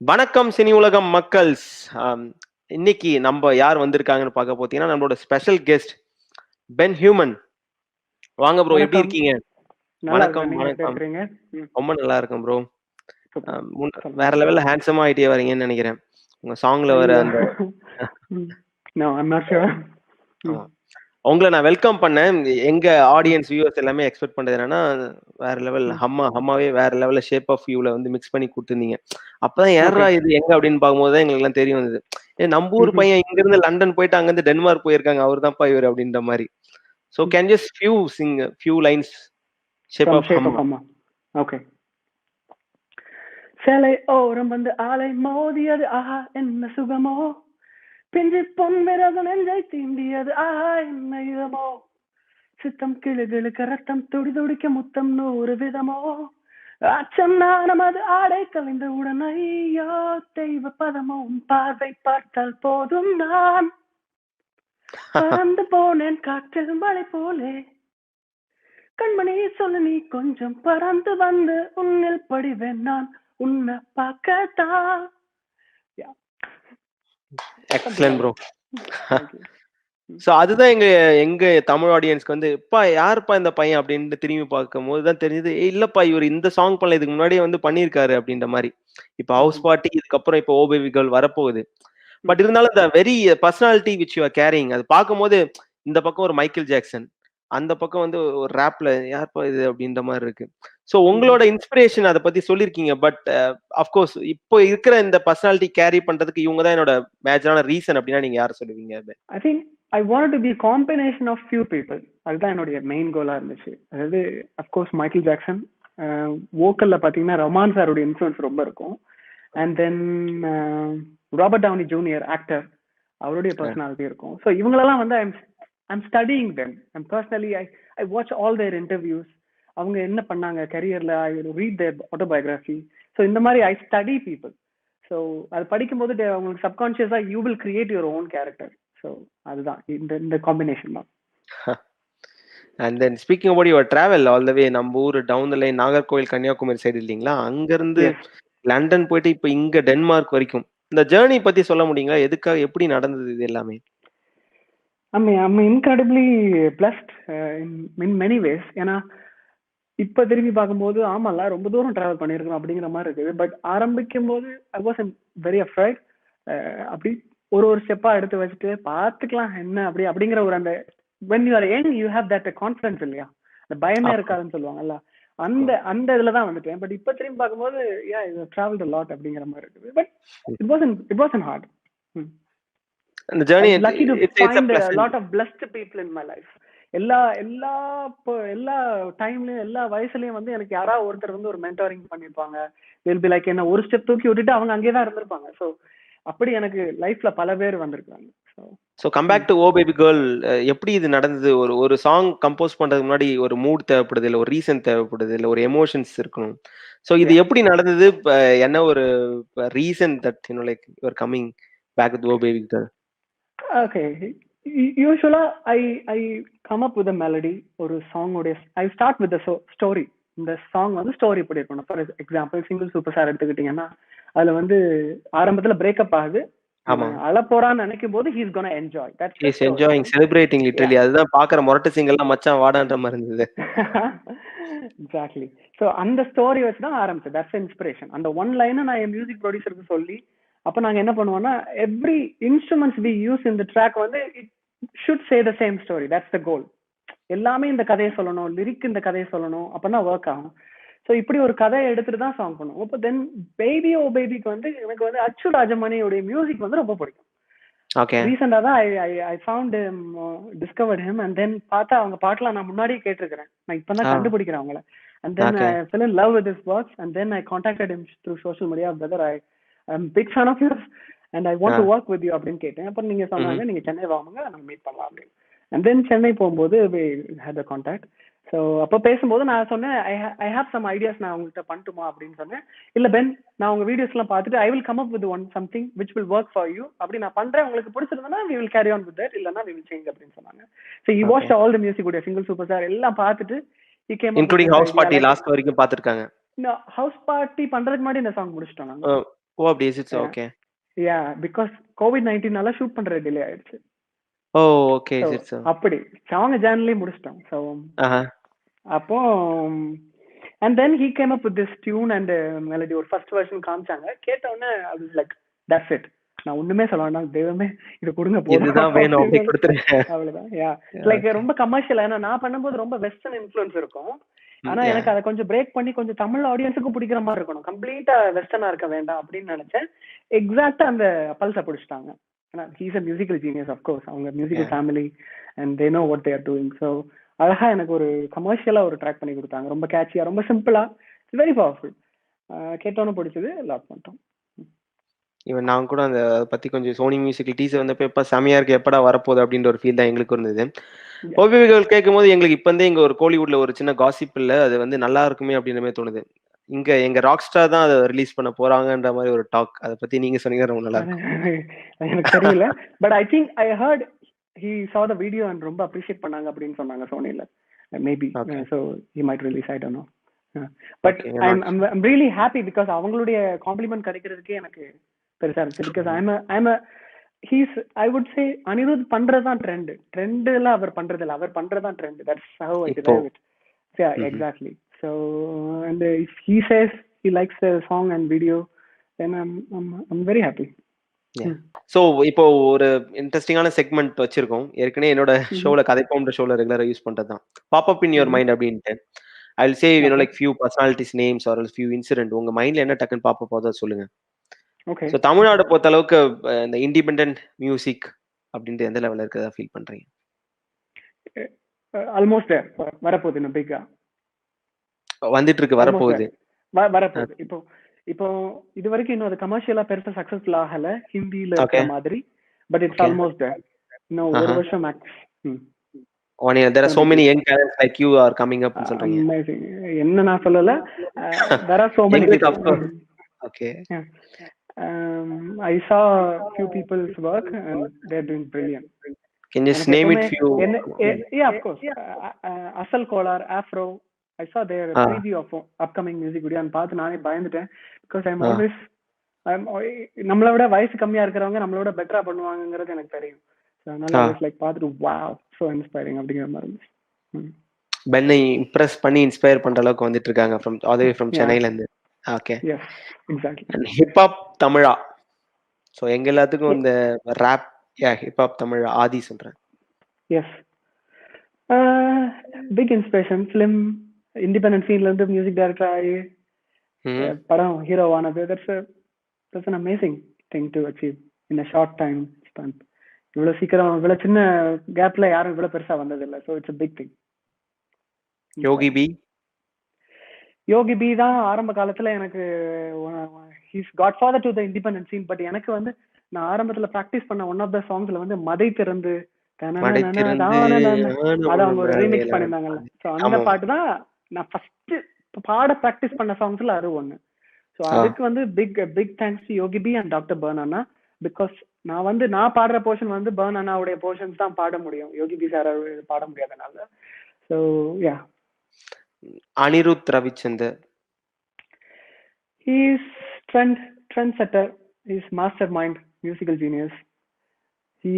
வணக்கம் சினி உலகம் மக்கள்ஸ். ஆம், இன்னைக்கு நம்ம யார் வந்திருக்காங்கன்னு பார்க்க போத்தீங்கன்னா நம்மளோட ஸ்பெஷல் கெஸ்ட் பென் ஹியூமன். வாங்க ப்ரோ, எப்படி வணக்கம். இருக்கீங்க? நல்லா வணக்கம் இருக்கேன். நீங்க எப்படி வணக்கம். இருக்கிறீங்க? ம். ரொம்ப நல்லா இருக்கேன் ப்ரோ. சூப்பர். சொல்லுங்க. வேற லெவல்ல ஹேண்ட்ஸமா ஆயிட்டே வரீங்கன்னு நினைக்கிறேன். உங்க சாங்ல வர ஐயோ! அந்த ம். No, I am not sure. ம். ஆமா. உங்கள நான் வெல்கம் பண்ணேன். எங்க ம். ஆடியன்ஸ் வியூவர்ஸ் எல்லாமே எக்ஸ்பெக்ட் பண்றது என்னன்னா, வேற லெவல் ம். ஹம்மாவே வேற லெவல்ல ஷேப் ஆஃப் யூல வந்து மிக்ஸ் பண்ணி குடுத்துருந்தீங்க. அப்பதான் ஓகே. யார்ரா இது எங்க அப்படின்னு பார்க்கும்போது தான் எங்களுக்கெல்லாம் தெரிய வந்தது. நம்ம ஊர் ம்ஹ்ம். பையன் இங்கிருந்து லண்டன் போயிட்டு அங்கருந்து டென்மார்க் போயிருக்காங்க. அவரு தான்ப்பா இவரு அப்படின்ற மாரி. So ம். can just sing a few lines shape from of shape of Hamma. அம்மா. ஓகே. சேலை ஓரம் வந்து ஆலை மோதியது ஆஹா என்ன சுகமோ, பிஞ்சு பொன் விரகு நெஞ்சை தீண்டியது ஆஹா என்ன இதமோ, சித்தம் கிளுகிளுக்க ரத்தம் துடி துடிக்க முத்தம் 100 விதமோ, அச்சம் நாணம் அது ஆடை கலைந்த உடன் ஐயோ தெய்வ பதமோ உன் பார்வை பார்த்தால் போதும் நான் பறந்து போனேன் காற்றில் மழை போலே, கண்மணி சொல்லு நீ கொஞ்சம் பறந்து வந்து உன்னில் படிவேன் நான் உன்னை பார்க்கத்தான். Yeah, something excellent like bro. that. Thank you. So அதுதான் எங்க எங்க தமிழ் ஆடியன்ஸ்க்கு வந்து, "ப்பா யாருப்பா இந்த பையன்?" அப்படின்ட்டு திரும்பி பார்க்கும்போது தான் தெரிஞ்சது, "ஏய் இல்லப்பா இவரு இந்த சாங் பண்ணல. இதுக்கு முன்னாடியே வந்து பண்ணியிருக்காரு." அப்படின்ற மாரி. இப்ப ஹவுஸ் Mhm. பார்ட்டி இதுக்கப்புறம் இப்போ ஓ பேபி கேர்ள் வரப்போகுது. Mm. பட் இருந்தாலும் இந்த very personality which you are carrying அது பார்க்கும்போது, இந்த பக்கம் ஒரு மைக்கேல் ஜாக்சன், அந்த பக்கம் வந்து ஒரு ராப்ல யார்ப்பா இது அப்படின்ற மாரி இருக்கு. So Mhm. உங்களோட இன்ஸ்பிரேஷன் அத பத்தி சொல்லியிருக்கீங்க. பட் அஃப்கோர்ஸ் இப்போ இருக்கிற இந்த பர்சனாலிட்டி கேரி பண்றதுக்கு இவங்க தான் என்னோட மேஜரான ரீசன் அப்படின்னா நீங்க யார சொல்லுவீங்க? I think I wanted to be a combination of few people. அதுதான் என்னுடைய மெயின் கோலா இருந்துச்சு. அதாவது அஃப்கோர்ஸ் மைக்கேல் ஜாக்சன், வோக்கல்ல பார்த்தீங்கன்னா ரமான் சாருடைய இன்ஃப்ளூயன்ஸ் ரொம்ப இருக்கும். And then Robert Downey Junior actor, அவருடைய பர்சனாலிட்டி இருக்கும். ஸோ இவங்களெல்லாம் வந்து I'm studying them. I'm personally I watch all their interviews. அவங்க என்ன பண்ணாங்க கரியர்ல, I read their autobiography. So இந்த மாதிரி ஐ ஸ்டடி பீப்புள். ஸோ அது படிக்கும்போது உங்களுக்கு சப்கான்ஷியஸா you will create your own character. So அதுதான் இந்த இந்த காம்பினேஷன் தான். And then speaking about your travel all the way நம்ம ஊர் down the line Nagercoil Kanyakumari side இல்லைங்களா? அங்கிருந்து எஸ். லண்டன் போயிட்டு இப்ப இங்க டென்மார்க் வரைக்கும். இந்த ஜர்னி பத்தி சொல்ல முடியுங்களா? எதுக்காக எப்படி நடந்தது இது எல்லாமே? I'm incredibly blessed in many ways. ஏன்னா இப்ப திரும்பி பார்க்கும்போது ஆமால ரொம்ப தூரம் டிராவல் பண்ணியிருக்கோம் அப்படிங்கிற மாதிரி இருக்குது. பட் ஆரம்பிக்கும் போது ஐ வாஸ் வெரி அஃப்ரைட். அப்படி ஒரு ஒரு ஸ்டெப்பா எடுத்து வச்சுட்டு பார்த்துக்கலாம் என்ன அப்படி அப்படிங்கிற ஒரு அந்த when you are young you have that confidence இல்லையா, அந்த பயமே ஆமா. இருக்காதுன்னு சொல்லுவாங்கல்ல, அந்த அந்த இதுல தான் வந்துட்டேன். பட் இப்ப திரும்பி பார்க்கும்போது டிராவல்ட் a lot அப்படிங்கிற மாதிரி இருக்குது. But it wasn't hard. அந்த journey I'm lucky to it's a find a pleasant. lot of blessed people in my life. எல்லா எல்லா எல்லா டைம்லயும் எல்லா வயசுலயும் வந்து எனக்கு யாராவது ஒருத்தர் வந்து ஒரு மென்டாரிங் பண்ணிருப்பாங்க. வில் பி லைக் என்ன ஒரு ஸ்டெப் தூக்கி விட்டுட்டு அவங்க அங்கேயே தான் இருந்திருப்பாங்க. ஸோ அப்படி எனக்கு லைஃப்ல பல பேர் வந்திருக்காங்க. So come back to oh baby girl. எப்படி இது நடந்தது? ஒரு ஒரு சாங் கம்போஸ் பண்றதுக்கு முன்னாடி ஒரு மூட் தேவைப்படுது, இல்ல ஒரு ரீசன் தேவைப்படுது, இல்ல ஒரு எமோஷன்ஸ் இருக்கணும். ஸோ இது எப்படி நடந்தது? என்ன ஒரு reason that like you are coming back with oh baby girl? Okay. Usually I I come up with melody. ஒரு சாங்கோடைய ஐ ஸ்டார்ட் வித் ஸ்டோரி. இந்த சாங் வந்து ஸ்டோரி இப்படி இருக்கணும். For example single super star எடுத்துக்கிட்டீங்கன்னா அதுல வந்து ஆரம்பத்துல பிரேக்கப் ஆகுது, ஆமா. அழ போறான்னு நினைக்கும் போது he's gonna enjoy. That's the is story. Enjoying, celebrating literally. அதுதான் பார்க்குற மொரட்டு சிங்கெல்லாம் மச்சான் வாடான்ற மாரி இருந்தது. எக்ஸாக்ட்லி. ஸோ அந்த ஸ்டோரி வச்சு தான் ஆரம்பிச்சது. That's inspiration. அந்த ஒன் லைனை நான் என் மியூசிக் ப்ரொடியூசருக்கு சொல்லி, அப்போ நாங்கள் என்ன பண்ணுவோம்னா எவ்ரி இன்ஸ்ட்ருமெண்ட்ஸ் வி யூஸ் இந்த ட்ராக் வந்து it should say the same story. That's the goal. எல்லாமே இந்த கதையை சொல்லணும், லிரிக் இந்த கதையை சொல்லணும், அப்பதான் ஒர்க் ஆகும். ஸோ இப்படி ஒரு கதையை எடுத்துட்டு தான் சாங் பண்ணுவோம். இப்போ தென் பேபி ஓ பேபிக்கு வந்து எனக்கு வந்து அச்சு ராஜமணியோடைய மியூசிக் வந்து ரொம்ப பிடிக்கும். ஓகே. ரீசெண்டா தான் I found discovered him. And then பார்த்தா அவங்க பாட்டெல்லாம் நான் முன்னாடியே கேட்டிருக்கிறேன். நான் இப்பதான் கண்டுபிடிக்கிறேன் அவங்கள. And then I fell in love with his works. And then I contacted him through social media. Brother, I am big fan of yours and I want to work with you அப்படின்னு கேட்டேன். அப்புறம் நீங்க சொன்னாங்க நீங்க சென்னை வாங்க நம்ம meet பண்ணலாம் அப்படின்னு. அண்ட் தென் சென்னை போகும்போது we had the contact. So அப்போ பேசும்போது நான் சொன்னேன் ஐ ஹேவ் சம் ஐடியாஸ், நான் உங்கள்கிட்ட பண்ணட்டுமா அப்படின்னு சொன்னேன். இல்லை பென், நான் உங்க வீடியோஸ் எல்லாம் பார்த்துட்டு I will come up with one something which will work for you. அப்படி நான் பண்றேன், உங்களுக்கு பிடிச்சிருந்தா we will carry on with that, இல்லைன்னா we will change அப்படின்னு சொன்னாங்க. So he watched all the music video, single super star எல்லாம் பார்த்துட்டு he came up with including this house idea. Party last வரைக்கும் பார்த்திருக்காங்க. ஹவுஸ் பார்ட்டி பண்றதுக்கு முன்னாடி இந்த சாங் முடிச்சிட்டோம் நாங்க. ஓ! அப்படி is it's okay. Yeah because COVID-19 shoot பண்ற டிலே ஆயிடுச்சு. ஓ! ஓகே. ஸோ இஸ் இட்ஸ் அப்படி சாங் ஜான்லயே முடிச்சிட்டோம். ஸோ ஆஹா. அப்போ and then he came up with this tune and melody. ஒரு ஃபர்ஸ்ட் வெர்ஷன் காமிச்சாங்க. கேட்ட உடனே I was like that's it. நான் ஒண்ணுமே சொல்ல வேண்டாம், தெய்வமே இது கொடுங்க போதும் இதுதான் வேணும் அப்படி கொடுத்துருங்க. அவ்வளவுதான். யா லைக் ரொம்ப கமர்ஷியல். ஏன்னா நான் பண்ணும்போது ரொம்ப வெஸ்டர்ன் இன்ஃப்ளூயன்ஸ் இருக்கும். ஆனா எனக்கு அதை கொஞ்சம் பிரேக் பண்ணி கொஞ்சம் தமிழ் ஆடியன்ஸுக்கும் பிடிக்கிற மாதிரி இருக்கணும், கம்ப்ளீட்டா வெஸ்டர்னா இருக்க வேண்டாம் அப்படின்னு நினைச்சேன். எக்ஸாக்டா அந்த பல்ஸை பிடிச்சிட்டாங்க. ஏன்னா he's a musical genius of course. அவங்க musical family and they know what they are doing. So அழகா எனக்கு ஒரு கமர்ஷியலா ஒரு ட்ராக் பண்ணி கொடுத்தாங்க. ரொம்ப கேட்சியா, ரொம்ப சிம்பிளா, இட்ஸ் வெரி பவர்ஃபுல். கேட்டோன்னு பிடிச்சது, லாக் பண்ணிட்டோம். இவன் நான் கூட அந்த அதை பத்தி கொஞ்சம் சோனி மியூசிக்கல் டீசர் வந்தப்ப எப்ப செமையா இருக்கு, எப்படா வரப்போகுது அப்படின்ற ஒரு ஃபீல் தான் எங்களுக்கு இருந்தது. ஓவியர்கள் கேட்கும்போது எங்களுக்கு இப்ப இருந்தே இங்க ஒரு கோலிவுட்ல ஒரு சின்ன காசிப் இல்ல, அது வந்து நல்லா இருக்குமே அப்படின்ற மாதிரி தோணுது. இங்க எங்க ராக் ஸ்டார் தான் அதை ரிலீஸ் பண்ண போறாங்கன்ற மாதிரி ஒரு டாக். அதை பத்தி நீங்க சொன்னீங்க, ரொம்ப நல்லா இருக்கும். எனக்கு தெரியல, but I think I heard he saw the video and ரொம்ப அப்ரிஷியேட் பண்ணாங்க அப்படின்னு சொன்னாங்க சோனில. Maybe so he might release, I don't know. But I'm really happy because அவங்களுடைய காம்ப்ளிமெண்ட் கிடைக்கிறதுக்கே எனக்கு பெருசா இருந்துச்சு. because I'm a he's I would say Anirudh பண்றதுதான் ட்ரெண்ட்ல அவர் பண்றதில்ல, அவர் பண்றதுதான் trend. that's how I derive it. Yeah, exactly. So and if he says he likes the song and video, then I'm very happy. So இப்போ ஒரு இன்ட்ரெஸ்டிங்கான segment வச்சிருக்கோம். ஏற்கனவே என்னோட ஷோல கதைப்போம்ன்ற ஷோல ரெகுலரா யூஸ் பண்றதுதான். Pop up in your mind அப்படின்ட்டு. I will say like few personalities names or else few incident. உங்க மைண்ட்ல என்ன டக்குன்னு பாப் அப் ஆகுதோ சொல்லுங்க. ஓகே. சோ தமிழ்நாடு பொறுத்த அளவுக்கு இந்த இண்டிபெண்டன்ட் மியூசிக் அப்படின்ட்டு எந்த லெவல்ல இருக்கதா ஃபீல் பண்றீங்க? ஆல்மோஸ்ட் வரப்போகுது. இன்னும் பிக்கா வந்துட்டு இருக்கு, வரப்போகுது. இப்போ இது வரைக்கும் இன்னும் அது கமர்ஷியலா பெருசா சக்சஸ்ஃபுல் ஆகல ஹிந்தில இருக்கிற மாதிரி. But it's almost there. இன்னும் ஒரு வருஷம் max. One year. There are so many young talents like you are coming up ன்னு சொல்றீங்க. Amazing. என்ன நான் சொல்லல, there are so many people. Okay. I saw few people's work and they're doing brilliant. Can you just name it few? Yeah, of course. Asal Kolar, Afro. I saw their preview of upcoming music video and பார்த்து நானே பயந்துட்டேன். because I'm always நம்மள விட வயசு கம்மியா இருக்கிறவங்க நம்மள விட பெட்டரா பண்ணுவாங்கங்கிறது எனக்கு தெரியும். so அதனால I was like பார்த்துட்டு wow, so inspiring அப்படிங்கிற மாதிரி இருந்துச்சு. பென்னை இம்ப்ரெஸ் பண்ணி இன்ஸ்பயர் பண்ற அளவுக்கு வந்துட்டு இருக்காங்க from all the way from சென்னையில இருந்து. Okay. Yes, exactly. And hip hop Tamizha. so எங்க எல்லாத்துக்கும் இந்த ராப் hip hop தமிழா ஆதி சொல்றேன். Yes. Big inspiration. Film independent scene ல இருந்து மியூசிக் டைரக்டர் ஆகி படம் ஹீரோ ஆனது. that's an amazing thing to achieve in a short time span. இவ்வளவு சீக்கிரம் இவ்வளவு சின்ன கேப்ல யாரும் இவ்வளவு பெருசா வந்தது இல்ல. so it's a big thing. Yogi B தான் ஆரம்ப காலத்துல எனக்கு he's godfather to the independent scene. But எனக்கு வந்து நான் ஆரம்பத்துல பிராக்டிஸ் பண்ண ஒன் ஆஃப் த சாங்ஸ்ல வந்து மதை திறந்து அத அவங்க ஒரு ரீமிக்ஸ் பண்ணிருந்தாங்கல்ல. சோ அந்த பாட்டு தான் நான் ஃபர்ஸ்ட் பாட பிராக்டிஸ் பண்ண சாங்ஸ்ல அது ஒண்ணு. சோ அதுக்கு வந்து big thanks to Yogi B and doctor Burn அண்ணா. பிகாஸ் நான் பாடுற போர்ஷன் வந்து பர்ன் அண்ணாவுடைய போர்ஷன்ஸ் தான் பாட முடியும், யோகி பி சார் பாட முடியாதனால. So yeah. Anirudh Ravichander. he is trendsetter. he is mastermind, musical genius. he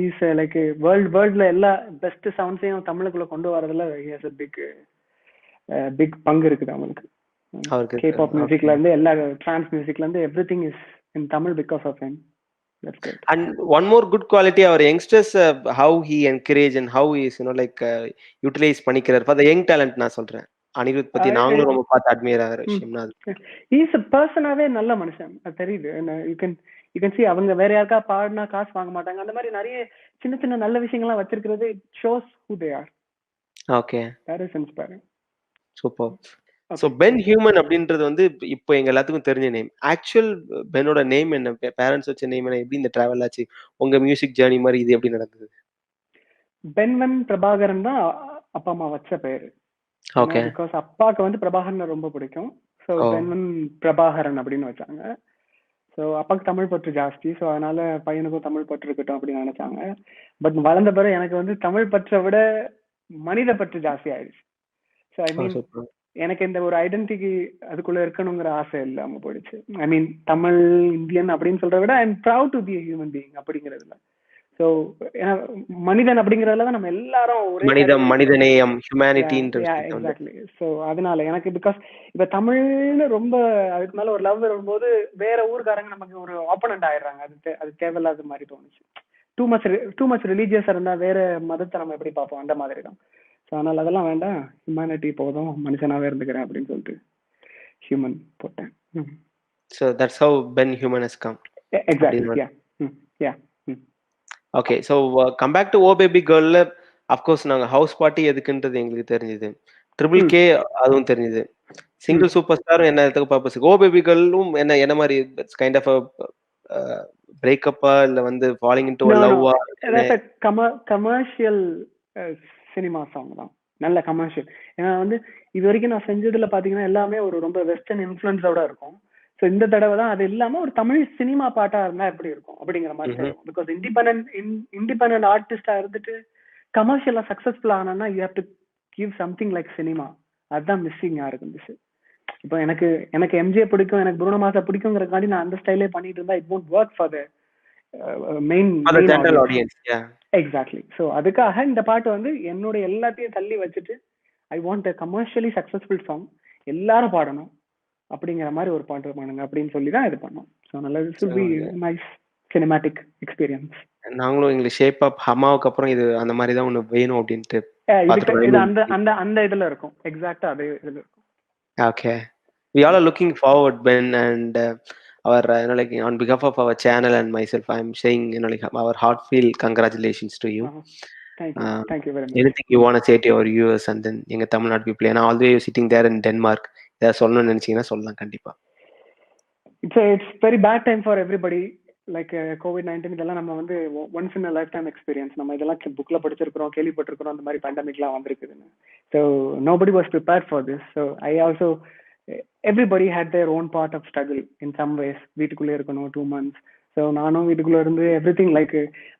is like a worldல எல்லா பெஸ்ட் சவுண்ட்ஸையும் தமிழுக்குள்ள கொண்டு வரதுல he has a big பங்கு இருக்குது அவங்களுக்கு. K-pop மியூசிக்ல இருந்து எல்லா trance மியூசிக்ல இருந்து everything is in Tamil because of him. That's good. And one more good quality our youngsters, how he encourage and how he is like utilize பண்ணிக்கிறார் for the young talent. நான் சொல்றேன் அனிருத் பத்தி நாங்களும் ரொம்ப பார்த்து அட்மையர் ஆகிற விஷயம்னா he is a personாவே நல்ல மனுஷன், அது தெரியுது. you can see அவங்க வேற யாருக்கா பாடினா காசு வாங்க மாட்டாங்க. அந்த மாதிரி நிறைய சின்ன சின்ன நல்ல விஷயங்கள்லாம் வச்சிருக்கிறது shows who they are. Okay, that is inspiring. Super. So Ben Human அப்படின்றது வந்து இப்போ எங்க எல்லாத்துக்கும் தெரிஞ்ச நேம். ஆக்சுவல் பெனோட நேம் என்ன, பேரண்ட்ஸ் வச்ச நேம் என்ன, எப்படி இந்த டிராவல் ஆச்சு, உங்க மியூசிக் ஜர்னி மாதிரி இது எப்படி நடந்தது? பென்வன் பிரபாகரன் தான் அப்பா அம்மா வச்ச பேரு. ஓகே. பிகாஸ் அப்பாவுக்கு வந்து பிரபாகரன் ரொம்ப பிடிக்கும். ஸோ பென்வன் பிரபாகரன் அப்படின்னு வச்சாங்க. ஸோ அப்பாவுக்கு தமிழ் பற்று ஜாஸ்தி. ஸோ அதனால பையனுக்கும் தமிழ் பற்று இருக்கட்டும் அப்படின்னு நினைச்சாங்க. பட் வளர்ந்த பிறகு எனக்கு வந்து தமிழ் பற்றை விட மனித பற்று ஜாஸ்தி ஆயிடுச்சு. ஸோ ஐ மீன் எனக்கு இந்த ஒரு ஐடென்டிட்டி அதுக்குள்ள இருக்கணுங்கிற ஆசை இல்லாம போயிடுச்சு. ஐ மீன் தமிழ் இந்தியன் அப்படின்னு சொல்றத விட I am proud to be a human being அப்படிங்கிறதுல. ஸோ மனிதன் அப்படிங்கறதுல தான் நம்ம எல்லாரும் ஒரே மனிதநேயம் ஹியூமனிட்டின்ற எக்ஸாக்ட்லி. ஸோ அதனால எனக்கு பிகாஸ் இப்ப தமிழ்னு ரொம்ப அதுக்கு மேல ஒரு லவ் வரும்போது வேற ஊருக்காரங்க நமக்கு ஒரு ஆப்போனன்ட் ஆயிடுறாங்க. அது தேவையில்லாத மாதிரி தோணுச்சு. டூ மச் ரிலீஜியஸா இருந்தா வேற மதத்தை நம்ம எப்படி பார்ப்போம் அந்த மாதிரி தான். ஸோ அதனால அதெல்லாம் வேண்டாம், ஹியூமனிட்டி போதும், மனுஷனாவே இருந்துக்கிறேன் அப்படின்னு சொல்லிட்டு ஹியூமன் போட்டேன். So that's how Ben Human has come. Exactly. Yeah. Okay, so come back to Oh Baby Girl. Of course நாங்க ஹவுஸ் பார்ட்டி எதுக்குன்றது எங்களுக்கு தெரிஞ்சது. ட்ரிபிள் கே அதுவும் தெரிஞ்சது. சிங்கிள் சூப்பர் ஸ்டாரும் என்ன இடத்துக்கு பர்பஸ். ஓ பேபி கேர்ளும் என்ன மாதிரி கைண்ட் ஆஃப் பிரேக்கப்பா இல்ல வந்து ஃபாலிங் இன்டு லவ்வா? கமர்ஷியல் சினிமா சாங் தான், நல்ல கமர்ஷியல். ஏன்னா வந்து இது வரைக்கும் நான் செஞ்சதுல பாத்தீங்கன்னா எல்லாமே ஒரு ரொம்ப வெஸ்டர்ன் இன்ஃபுளுன்ஸோட இருக்கும். ஸோ இந்த தடவை தான் அது இல்லாம ஒரு தமிழ் சினிமா பாட்டா இருந்தா எப்படி இருக்கும் அப்படிங்கிற மாதிரி இருக்கும். பிகாஸ் இண்டிபெண்டன்ட் ஆர்டிஸ்டா இருந்துட்டு கமர்ஷியலா சக்சஸ்ஃபுல் ஆனா you have to give something like cinema. அதுதான் மிஸ்ஸிங்கா இருந்துச்சு. இப்போ எனக்கு எம்ஜே பிடிக்கும், எனக்கு புருனோ மாஸா பிடிக்குங்கிறதுக்காண்டி நான் அந்த ஸ்டைலே பண்ணிட்டு இருந்தா it won't work for the main audience. Yeah, exactly. So அதுக்காக இந்த பாட்டு வந்து என்னோட எல்லாத்தையும் தள்ளி வச்சுட்டு I want a commercially successful song, எல்லாரும் பாடணும் அப்படிங்கிற மாதிரி ஒரு பாட்டு பண்ணுங்க அப்படின்னு சொல்லி தான் இது பண்ணோம். ஸோ நல்லா this will be nice cinematic experience. நாங்களும் எங்களுக்கு ஷேப் அப் ஹமாவுக்கு அப்புறம் இது அந்த மாதிரி தான் ஒன்று வேணும் அப்படின்ட்டு இது அந்த இதுல இருக்கும். எக்ஸாக்ட்டா அதே இதுல இருக்கும். Okay, we all are looking forward, Ben, and our like on behalf of our channel and myself, I am saying like our heartfelt congratulations to you. Thank you very much. Anything you want to say to your viewers and then எங்க Tamil Nadu people, and all the way you sitting there in Denmark, ஏதாவது சொல்லணும்னு நினைச்சீங்கன்னா சொல்லலாம் கண்டிப்பா. It's very bad time for everybody. Like COVID-19 இதெல்லாம் நம்ம வந்து once in a lifetime experience. நம்ம இதெல்லாம் புக்ல படிச்சிருக்கிறோம், கேள்விப்பட்டிருக்கிறோம் அந்த மாதிரி பேண்டமிக்லாம் வந்திருக்குதுன்னு. So nobody was prepared for this. So I also everybody had their own part of struggle in some ways. வீட்டுக்குள்ளே இருக்கணும் 2 months. ஸோ நானும் வீட்டுக்குள்ளே இருந்து everything like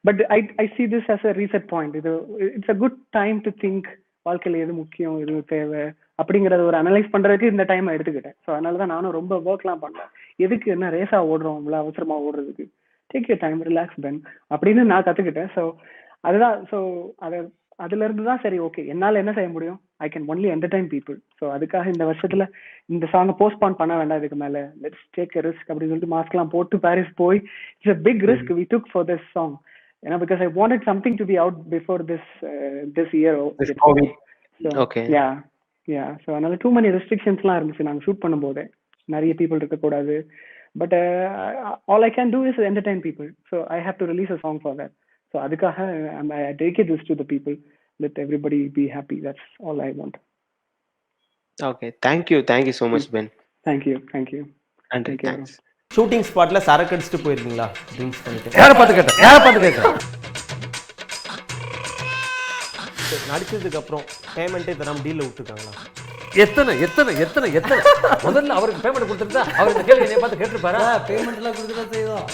but I see this as a reset point. இது it's a good time to think வாழ்க்கையில் எது முக்கியம், எது தேவை அப்படிங்கறத ஒரு அனலைஸ் பண்றதுக்கு இந்த டைம் எடுத்துக்கிட்டேன். ஸோ அதனாலதான் நானும் ரொம்ப ஒர்க்லாம் பண்ணேன். எதுக்கு என்ன ரேஸா ஓடுறோம், இவ்வளவு அவசரமா ஓடுறதுக்கு, take your time, relax Ben அப்படின்னு நான் கத்துக்கிட்டேன். ஸோ அதுதான். ஸோ அதுல இருந்து தான் சரி ஓகே என்னால என்ன செய்ய முடியும், I can only entertain people. So அதுக்காக இந்த வருஷத்துல இந்த சாங்கை போஸ்ட்பான் பண்ண வேண்டாம், இதுக்கு மேல லெட்ஸ் டேக் எ ரிஸ்க் அப்படின்னு சொல்லிட்டு மாஸ்க்லாம் போட்டு பாரிஸ் போய் it's a big risk we took for this song. ஏன்னா because I wanted something to be out before this year. Okay yeah. So அதனால டூ many ரெஸ்ட்ரிக்ஷன்ஸ்லாம் இருந்துச்சு நாங்கள் ஷூட் பண்ணும்போதே. நிறைய பீப்புள் இருக்கக்கூடாது. But all I can do is entertain people. So I have to release a song for that. So அதுக்காக I dedicate this to the people. Let everybody be happy. That's all I want. Okay, thank you so much Ben. Thank you. நன்றி. Thanks. Shooting ஸ்பாட்ல சரக்கு அடிச்சுட்டு போயிருக்கீங்களா? Drinks பண்ணிட்டு யாரை பார்த்து கேட்டேன் நடிச்சதுக்கு அப்புறம் பேமெண்ட்டே தராம டீல்ல விட்டுருக்காங்களா? எத்தனை முதல்ல அவருக்கு பேமெண்ட் கொடுத்துருந்தா அவர் இந்த கேள்வி என்னைய பார்த்து கேட்டிருப்பாரா? பேமெண்ட் எல்லாம் கொடுத்துதான் செய்வோம்.